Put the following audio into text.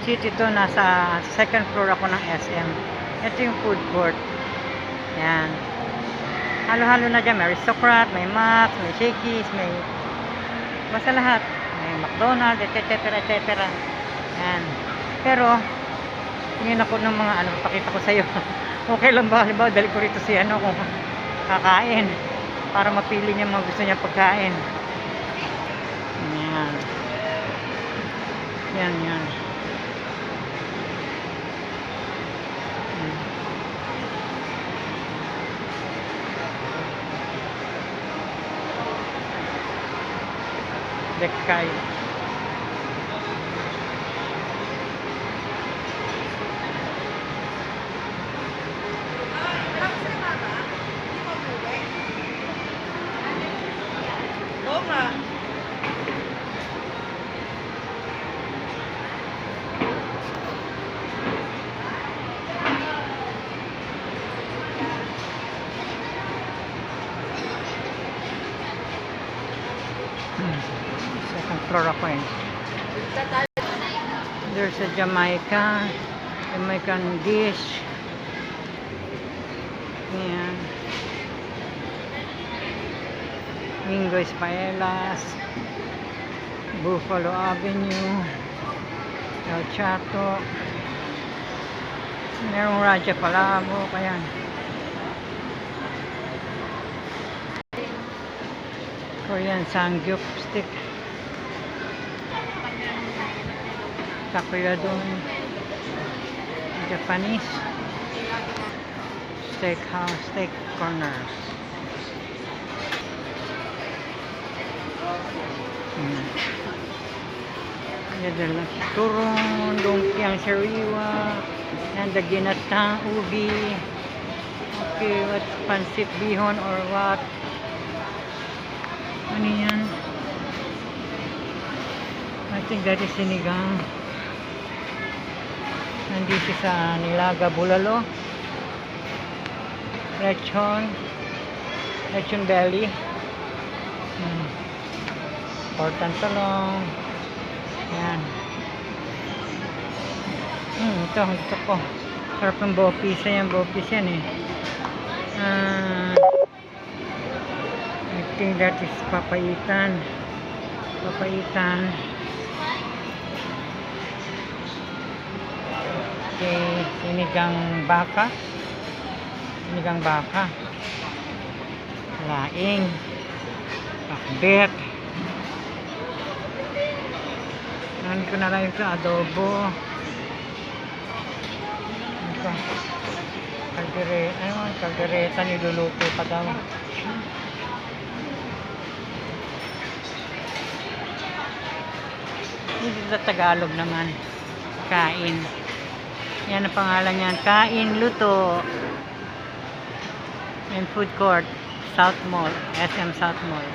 street ito. Nasa second floor ako ng SM. Ito yung food court. Yan. Halo-halo na dyan. May Aristocrat, may Max, may Shakey's, may basta lahat. May McDonald's, etc. Yan. Pero, tingin ako ng mga ano, pakita ko sa'yo. Okay lang ba? Halimbawa, dali ko rito si ano kung kakain. Para mapili niya mga gusto niya pagkain. Yan. Yan. Dekay. Oo nga. Second floor ako eh. There's a Jamaican dish. Yan. Mingo's Paellas, Buffalo Avenue, El Chato, merong Raja Palabo, kaya Korean Samgyup stick, Takoyadon, Japanese steakhouse, steak corners. Yan, turong, lumpiang sariwa, and the ginatang ubi. Okay, what pancit bihon or what? Ano yan? I think that is sinigang. Nandito sa Nilaga Bulalo. Lechon belly. Portan talong. Yan. Ito ko. Sarap ng bopis. Yan, bopis yan eh. I think that is papaitan. Okay, sinigang baka. Laing. Pakbet. Ano ko na lang ito, adobo. Ito. Kaldereta niluluto pa daw. Dito sa Tagalog naman. Kain. Yan ang pangalan niyan. Kain Luto. And food court. South Mall. SM South Mall.